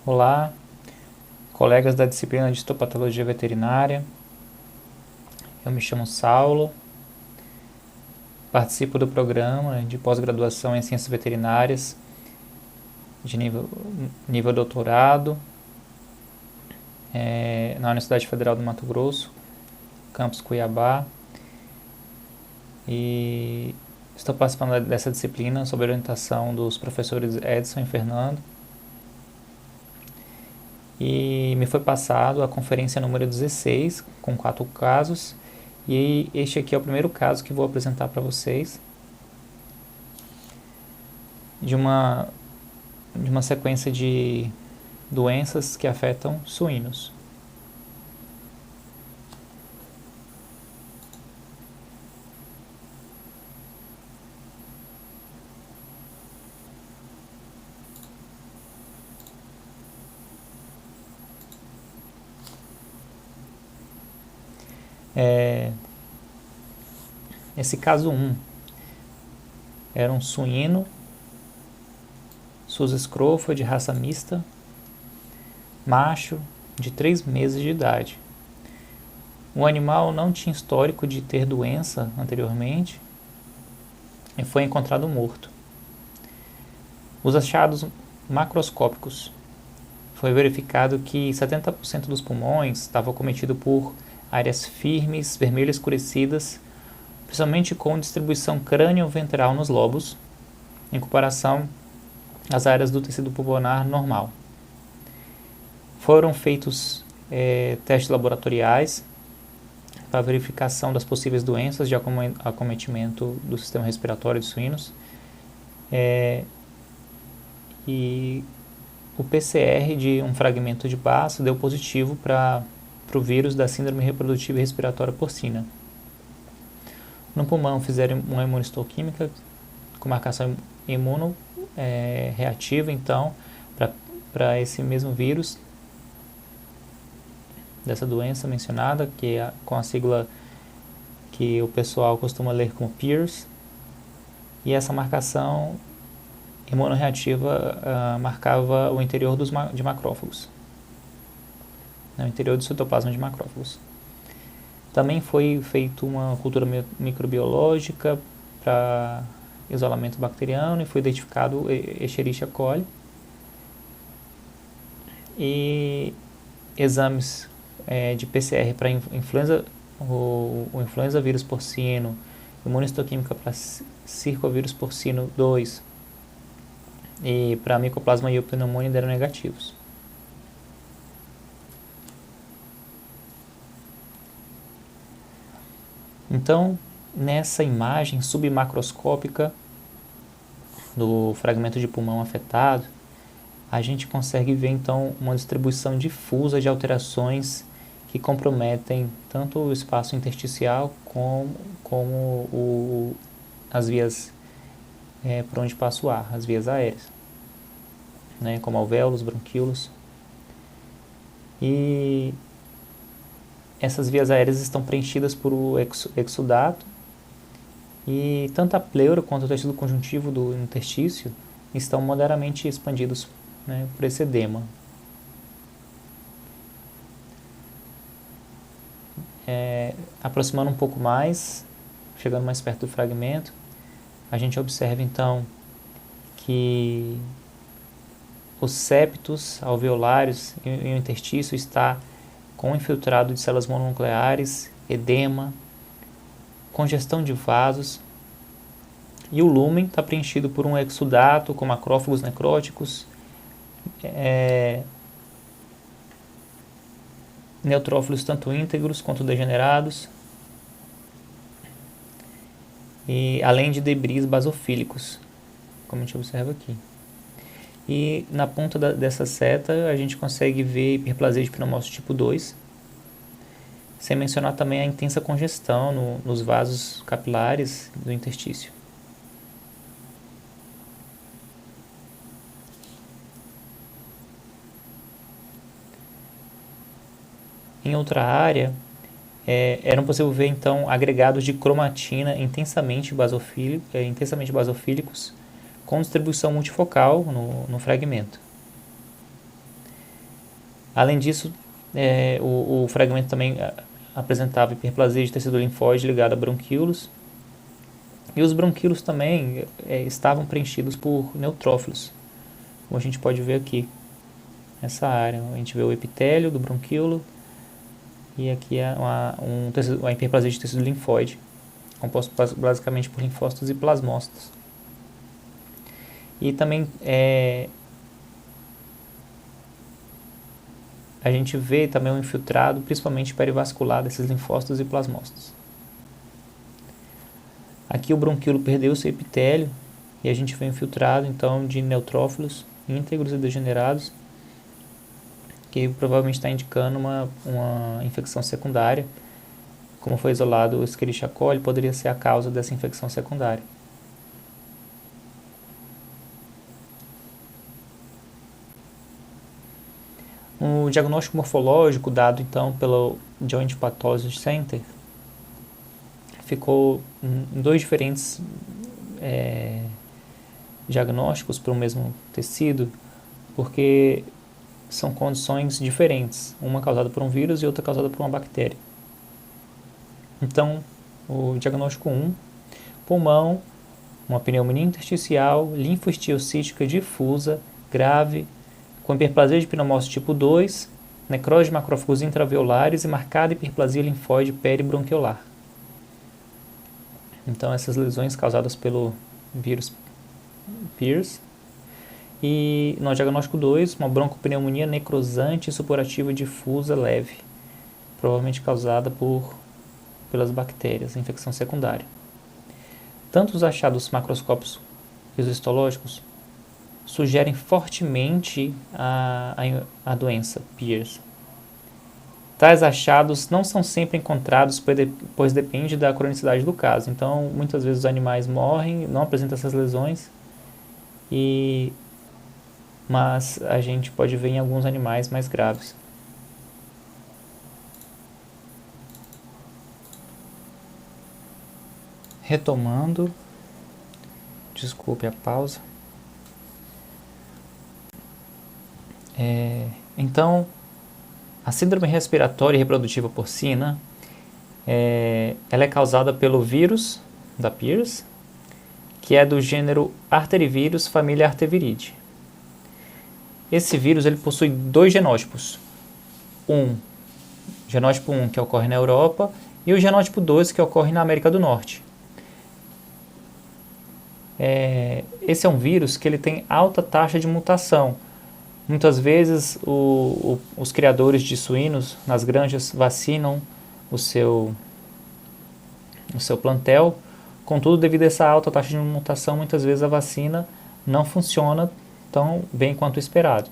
Olá, colegas da disciplina de histopatologia veterinária. Eu me chamo Saulo, participo do programa de pós-graduação em ciências veterinárias de nível doutorado na Universidade Federal do Mato Grosso, campus Cuiabá, e estou participando dessa disciplina sob a orientação dos professores Edson e Fernando. E me foi passado a conferência número 16, com 4 casos, e este aqui é o primeiro caso que vou apresentar para vocês, de uma sequência de doenças que afetam suínos. Esse caso 1 era um suíno Sus scrofa de raça mista, macho, de 3 meses de idade. O animal não tinha histórico de ter doença anteriormente e foi encontrado morto. Os achados macroscópicos: foi verificado que 70% dos pulmões estavam acometidos por áreas firmes, vermelhas escurecidas, principalmente com distribuição crânio-ventral nos lobos, em comparação às áreas do tecido pulmonar normal. Foram feitos testes laboratoriais para verificação das possíveis doenças de acometimento do sistema respiratório de suínos, e o PCR de um fragmento de baço deu positivo para o vírus da síndrome reprodutiva e respiratória porcina. No pulmão fizeram uma imunistoquímica com marcação imunoreativa, então, para esse mesmo vírus dessa doença mencionada, que é com a sigla que o pessoal costuma ler como PIRS, e essa marcação imunoreativa marcava o interior de macrófagos, o interior do citoplasma de macrófagos. Também foi feita uma cultura microbiológica para isolamento bacteriano e foi identificado Escherichia coli. E exames de PCR para influenza, o influenza vírus porcino, imunistoquímica para circovírus porcino 2 e para Mycoplasma e pneumonia deram negativos. Então, nessa imagem submacroscópica do fragmento de pulmão afetado, a gente consegue ver então uma distribuição difusa de alterações que comprometem tanto o espaço intersticial como as vias por onde passa o ar, as vias aéreas, como alvéolos, bronquíolos. E essas vias aéreas estão preenchidas por o exudato, e tanto a pleura quanto o tecido conjuntivo do interstício estão moderadamente expandidos por esse edema. Aproximando um pouco mais, chegando mais perto do fragmento, a gente observa então que os septos alveolários e o interstício está com infiltrado de células mononucleares, edema, congestão de vasos, e o lúmen está preenchido por um exudato com macrófagos necróticos, neutrófilos tanto íntegros quanto degenerados, e além de debris basofílicos, como a gente observa aqui. E na ponta dessa seta a gente consegue ver hiperplasia de pneumócito tipo 2, sem mencionar também a intensa congestão nos vasos capilares do interstício. Em outra área, era possível ver então agregados de cromatina intensamente basofílicos, com distribuição multifocal no fragmento. Além disso, o fragmento também apresentava hiperplasia de tecido linfóide ligado a bronquíolos, e os bronquíolos também estavam preenchidos por neutrófilos, como a gente pode ver aqui, nessa área. A gente vê o epitélio do bronquíolo, e aqui é uma hiperplasia de tecido linfóide, composto basicamente por linfócitos e plasmócitos. E também a gente vê também um infiltrado, principalmente perivascular, desses linfócitos e plasmócitos. Aqui o bronquíolo perdeu seu epitélio e a gente vê um infiltrado então de neutrófilos íntegros e degenerados, que provavelmente está indicando uma infecção secundária. Como foi isolado o Escherichia coli, poderia ser a causa dessa infecção secundária. O diagnóstico morfológico dado então pelo Joint Pathology Center ficou em 2 diferentes diagnósticos para o mesmo tecido, porque são condições diferentes, uma causada por um vírus e outra causada por uma bactéria. Então, o diagnóstico 1, pulmão, uma pneumonia intersticial, linfoestiocítica difusa, grave, com hiperplasia de pneumócito tipo 2, necrose de macrófagos intraveolares e marcada hiperplasia linfóide peribronquiolar. Então, essas lesões causadas pelo vírus Pierce. E no diagnóstico 2, uma broncopneumonia necrosante e supurativa difusa leve, provavelmente causada pelas bactérias, infecção secundária. Tanto os achados macroscópicos e os histológicos sugerem fortemente a doença Pierce. Tais achados não são sempre encontrados, pois depende da cronicidade do caso. Então, muitas vezes os animais morrem, não apresentam essas lesões, mas a gente pode ver em alguns animais mais graves. Retomando, desculpe a pausa. Então, a síndrome respiratória e reprodutiva porcina, ela é causada pelo vírus da Pierce, que é do gênero Arterivirus, família Arteviridae. Esse vírus ele possui 2 genótipos. Genótipo 1 que ocorre na Europa e o genótipo 2 que ocorre na América do Norte. Esse é um vírus que ele tem alta taxa de mutação. Muitas vezes os criadores de suínos nas granjas vacinam o seu plantel. Contudo, devido a essa alta taxa de mutação, muitas vezes a vacina não funciona tão bem quanto esperado.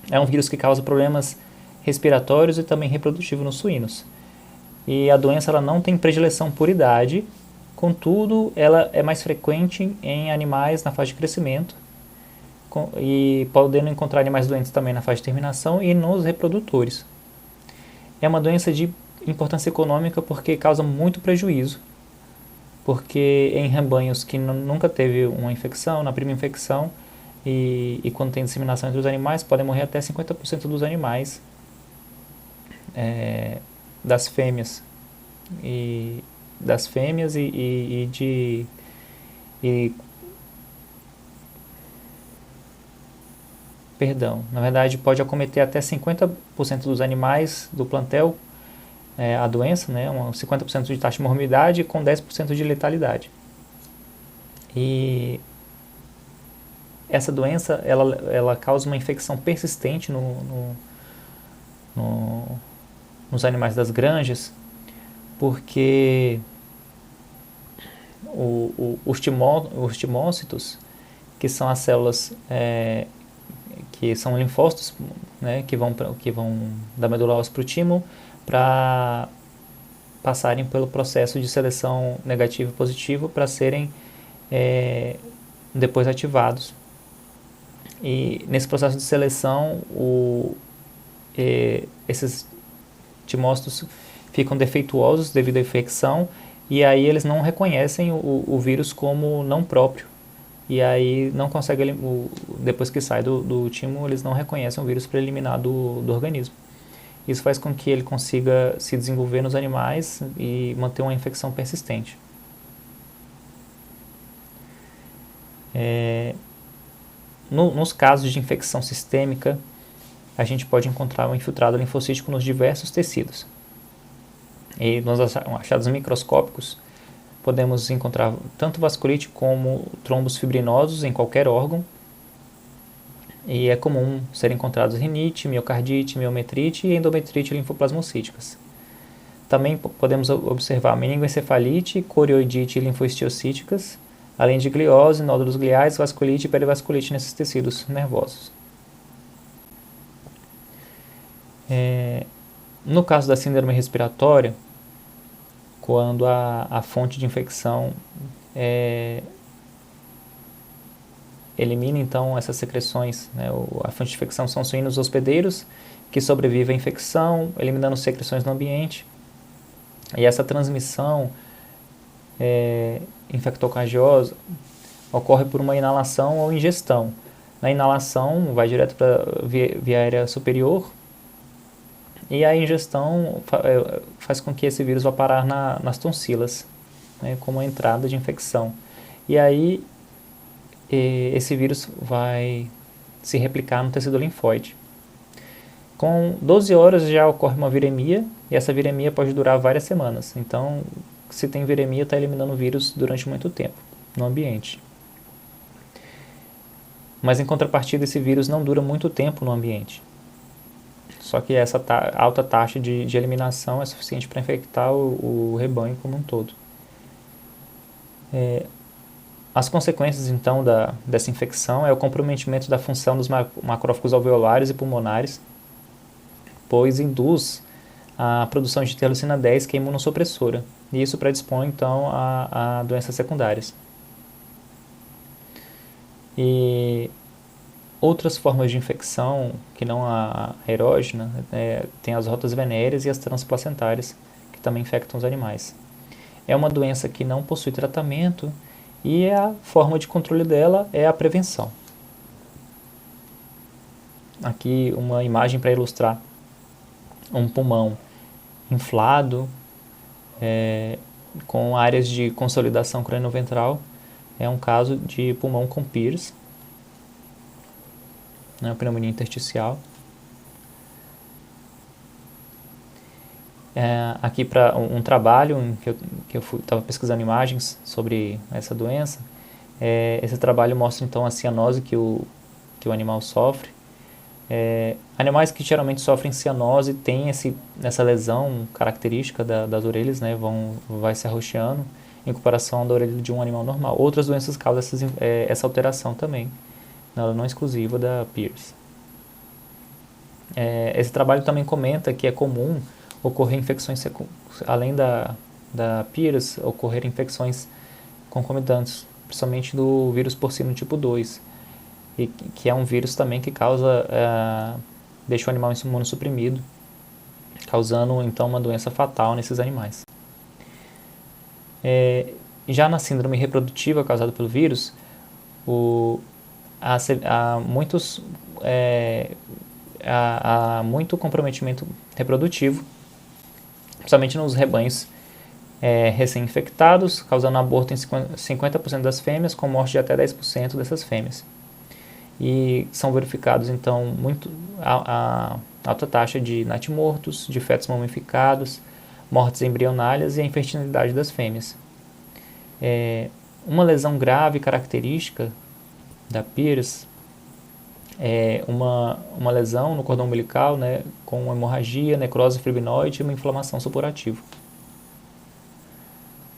É um vírus que causa problemas respiratórios e também reprodutivos nos suínos. E a doença ela não tem predileção por idade, contudo, ela é mais frequente em animais na fase de crescimento, e podendo encontrar animais doentes também na fase de terminação e nos reprodutores. É uma doença de importância econômica porque causa muito prejuízo, porque em rebanhos que nunca teve uma infecção, na primeira infecção, e quando tem disseminação entre os animais, podem morrer até 50% dos animais das fêmeas e na verdade pode acometer até 50% dos animais do plantel a doença, né, 50% de taxa de morbilidade com 10% de letalidade. E essa doença ela causa uma infecção persistente nos animais das granjas, porque os timócitos, que são as células que são linfócitos, né, que vão da medula óssea para o timo para passarem pelo processo de seleção negativo e positivo para serem depois ativados. E nesse processo de seleção, esses timócitos ficam defeituosos devido à infecção, e aí eles não reconhecem o vírus como não próprio. e aí não consegue, depois que sai do timo, eles não reconhecem o vírus para eliminar do organismo. Isso faz com que ele consiga se desenvolver nos animais e manter uma infecção persistente. Nos casos de infecção sistêmica, a gente pode encontrar um infiltrado linfocítico nos diversos tecidos. E nos achados microscópicos, podemos encontrar tanto vasculite como trombos fibrinosos em qualquer órgão. E é comum ser encontrados rinite, miocardite, miometrite e endometrite linfoplasmocíticas. Também podemos observar meningoencefalite, corioidite e linfohistiocytíticas, além de gliose, nódulos gliais, vasculite e perivasculite nesses tecidos nervosos. No caso da síndrome respiratória, quando a fonte de infecção elimina então essas secreções, né? A fonte de infecção são suínos hospedeiros que sobrevivem à infecção, eliminando secreções no ambiente. E essa transmissão infectocontagiosa ocorre por uma inalação ou ingestão. Na inalação, vai direto para a via aérea superior, e a ingestão faz com que esse vírus vá parar nas tonsilas, né, como a entrada de infecção. E aí esse vírus vai se replicar no tecido linfóide. Com 12 horas já ocorre uma viremia, e essa viremia pode durar várias semanas. Então, se tem viremia, está eliminando o vírus durante muito tempo no ambiente. Mas em contrapartida, esse vírus não dura muito tempo no ambiente. Só que essa alta taxa de eliminação é suficiente para infectar o rebanho como um todo. As consequências, então, dessa infecção é o comprometimento da função dos macrófagos alveolares e pulmonares, pois induz a produção de interleucina 10, que é imunossupressora, e isso predispõe, então, a doenças secundárias. E outras formas de infecção, que não a aerógena, tem as rotas venéreas e as transplacentárias, que também infectam os animais. É uma doença que não possui tratamento, e a forma de controle dela é a prevenção. Aqui uma imagem para ilustrar um pulmão inflado, com áreas de consolidação cranioventral. É um caso de pulmão com PIRS, né, pneumonia intersticial. Aqui para um trabalho em que eu estava pesquisando imagens sobre essa doença. Esse trabalho mostra então a cianose que o animal sofre. Animais que geralmente sofrem cianose têm essa lesão característica das orelhas, né, vai se arroxeando, em comparação da orelha de um animal normal. Outras doenças causam essa alteração também, ela não é exclusiva da PIRS. Esse trabalho também comenta que é comum ocorrer infecções, além da PIRS, ocorrer infecções concomitantes, principalmente do vírus porcino tipo 2, e que é um vírus também que deixa o animal imunossuprimido, causando então uma doença fatal nesses animais. Já na síndrome reprodutiva causada pelo vírus, há muito comprometimento reprodutivo, principalmente nos rebanhos recém-infectados, causando aborto em 50% das fêmeas, com morte de até 10% dessas fêmeas. E são verificados, então, a alta taxa de natimortos, de fetos mumificados, mortes embrionárias e a infertilidade das fêmeas. Uma lesão grave característica da PIRS é uma lesão no cordão umbilical, né, com hemorragia, necrose fibrinoide e uma inflamação supurativa.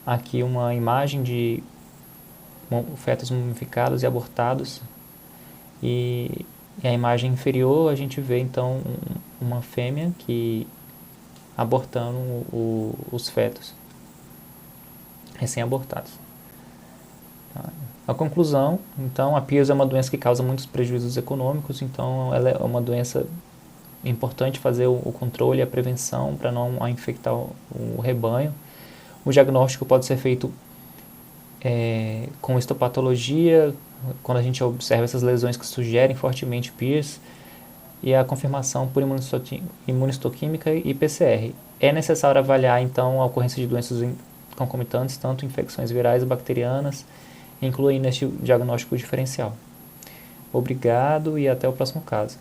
Aqui uma imagem de fetos mumificados e abortados, e a imagem inferior a gente vê então uma fêmea que abortando os fetos recém-abortados. A conclusão, então, a PIRS é uma doença que causa muitos prejuízos econômicos, então ela é uma doença importante fazer o controle e a prevenção para não infectar o rebanho. O diagnóstico pode ser feito com histopatologia, quando a gente observa essas lesões que sugerem fortemente PIRS, e a confirmação por imunistoquímica e PCR. É necessário avaliar, então, a ocorrência de doenças concomitantes, tanto infecções virais e bacterianas, incluindo este diagnóstico diferencial. Obrigado e até o próximo caso.